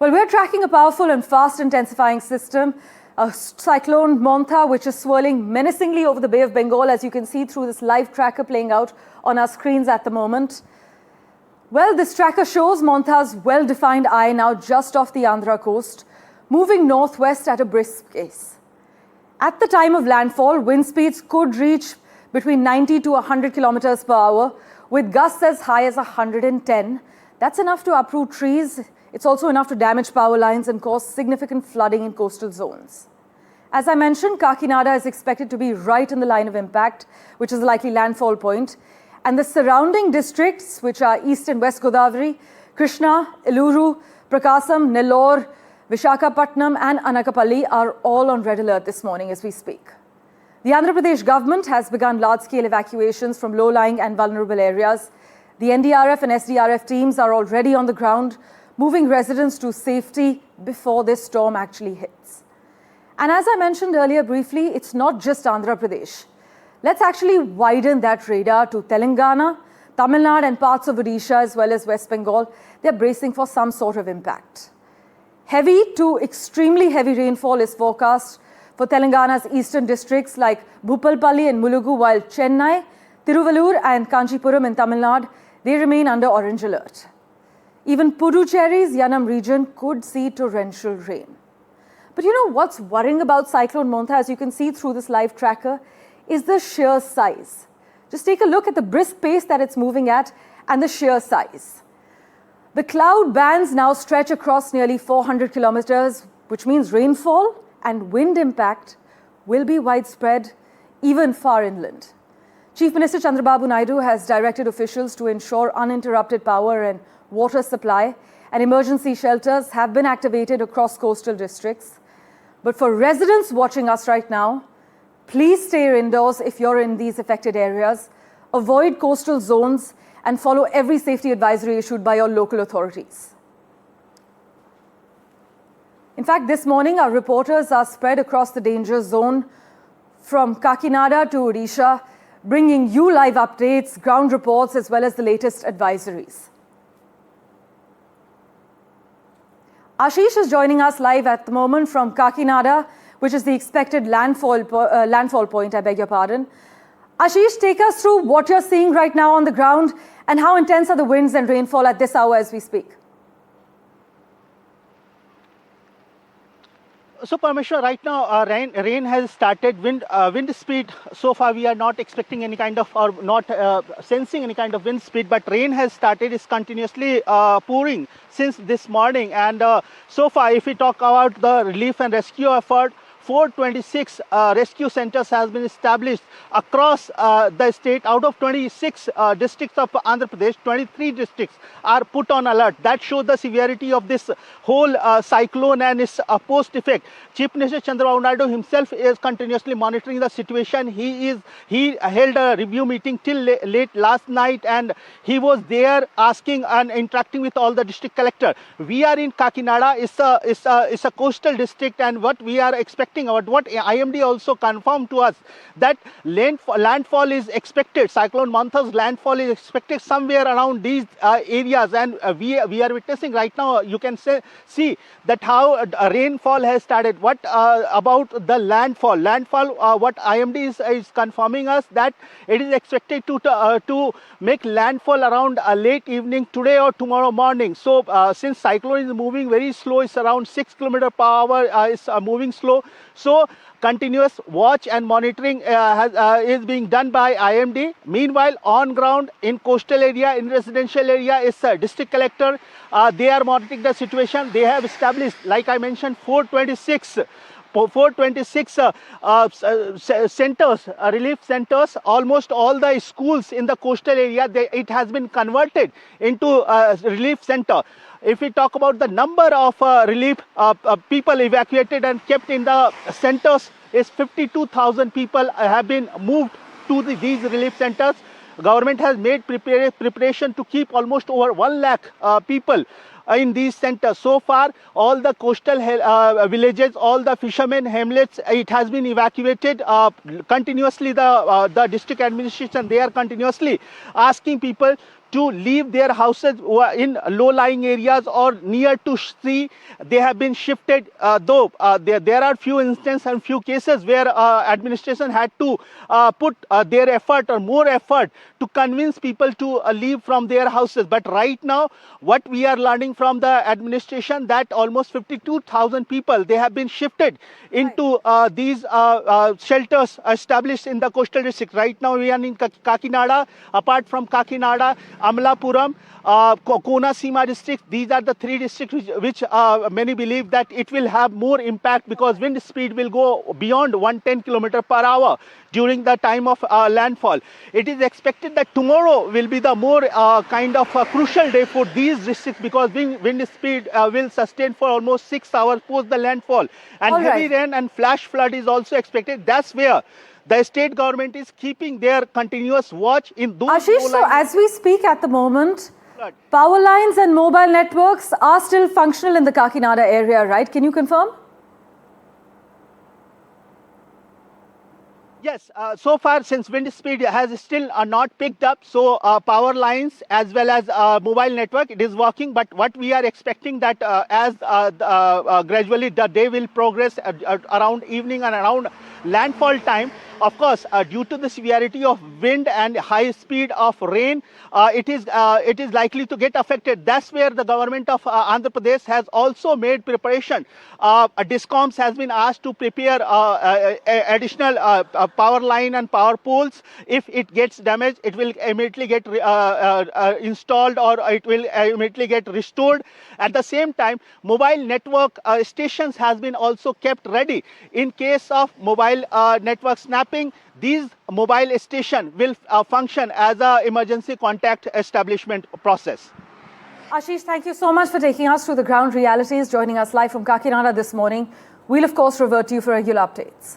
Well, we're tracking a powerful and fast intensifying system, a cyclone Montha, which is swirling menacingly over the Bay of Bengal, as you can see through this live tracker playing out on our screens at the moment. Well, this tracker shows Montha's well-defined eye now just off the Andhra coast, moving northwest at a brisk pace. At the time of landfall, wind speeds could reach between 90 to 100 kilometers per hour, with gusts as high as 110. That's enough to uproot trees. It's also enough to damage power lines and cause significant flooding in coastal zones. As I mentioned, Kakinada is expected to be right in the line of impact, which is the likely landfall point. And the surrounding districts, which are East and West Godavari, Krishna, Eluru, Prakasam, Nellore, Visakhapatnam and Anakapalli are all on red alert this morning as we speak. The Andhra Pradesh government has begun large-scale evacuations from low-lying and vulnerable areas. The NDRF and SDRF teams are already on the ground, moving residents to safety before this storm actually hits. And as I mentioned earlier briefly, it's not just Andhra Pradesh. Let's actually widen that radar to Telangana, Tamil Nadu and parts of Odisha as well as West Bengal. They're bracing for some sort of impact. Heavy to extremely heavy rainfall is forecast for Telangana's eastern districts like Bhupalpalli and Mulugu, while Chennai, Tiruvallur and Kanchipuram in Tamil Nadu, they remain under orange alert. Even Puducherry's Yanam region could see torrential rain. But you know what's worrying about Cyclone Montha, as you can see through this live tracker, is the sheer size. Just take a look at the brisk pace that it's moving at and the sheer size. The cloud bands now stretch across nearly 400 kilometers, which means rainfall and wind impact will be widespread, even far inland. Chief Minister Chandrababu Naidu has directed officials to ensure uninterrupted power and water supply, and emergency shelters have been activated across coastal districts. But for residents watching us right now, please stay indoors if you're in these affected areas, avoid coastal zones, and follow every safety advisory issued by your local authorities. In fact, this morning, our reporters are spread across the danger zone from Kakinada to Odisha, bringing you live updates, ground reports, as well as the latest advisories. Ashish is joining us live at the moment from Kakinada, which is the expected landfall point, I beg your pardon. Ashish, take us through what you're seeing right now on the ground and how intense are the winds and rainfall at this hour as we speak. So, Parmeshwar, right now rain has started. Wind speed, so far we are not expecting any kind of, or not sensing any kind of wind speed, but rain has started, is continuously pouring since this morning. And so far, if we talk about the relief and rescue effort, 426 rescue centers has been established across the state. Out of 26 districts of Andhra Pradesh, 23 districts are put on alert. That shows the severity of this whole cyclone and its post effect. Chief Minister Chandrababu Naidu himself is continuously monitoring the situation. He held a review meeting till late last night, and he was there asking and interacting with all the district collector. We are in Kakinada. It's a coastal district, and what we are expecting, what IMD also confirmed to us, that landfall is expected. Cyclone Montha's landfall is expected somewhere around these areas, and we are witnessing right now. You can see that how rainfall has started. What about the landfall? What IMD is confirming us, that it is expected to make landfall around late evening today or tomorrow morning. So since cyclone is moving very slow, it's around 6 km per hour, is moving slow. So continuous watch and monitoring is being done by IMD. Meanwhile, on ground in coastal area, in residential area, is district collector. They are monitoring the situation. They have established, like I mentioned, 426 centers, relief centers. Almost all the schools in the coastal area, it has been converted into relief center. If we talk about the number of relief people evacuated and kept in the centers, is 52,000 people have been moved to these relief centers. Government has made preparation to keep almost over 1 lakh people in these centers. So far, all the coastal villages, all the fishermen hamlets, it has been evacuated continuously. The district administration, they are continuously asking people to leave their houses in low-lying areas or near to sea. They have been shifted, though there are few instances and few cases where administration had to put their effort or more effort to convince people to leave from their houses. But right now, what we are learning from the administration, that almost 52,000 people, they have been shifted into these shelters established in the coastal district. Right now we are in Kakinada. Apart from Kakinada, Amalapuram, Konasima district, these are the three districts which many believe that it will have more impact because wind speed will go beyond 110 km per hour during the time of landfall. It is expected that tomorrow will be the more kind of crucial day for these districts because wind speed will sustain for almost 6 hours post the landfall. And heavy rain and flash flood is also expected. That's where the state government is keeping their continuous watch in those. Ashish, so as we speak at the moment, power lines and mobile networks are still functional in the Kakinada area, right? Can you confirm? Yes, so far since wind speed has still not picked up, so power lines as well as mobile network, it is working. But what we are expecting that as gradually the day will progress around evening and around landfall time, of course, due to the severity of wind and high speed of rain, it is likely to get affected. That's where the government of Andhra Pradesh has also made preparation. Discoms has been asked to prepare additional power line and power poles. If it gets damaged, it will immediately get installed or it will immediately get restored. At the same time, mobile network stations has been also kept ready in case of mobile network snapping. These mobile station will function as a emergency contact establishment process. Ashish, thank you so much for taking us through the ground realities, joining us live from Kakinada this morning. We'll of course revert to you for regular updates.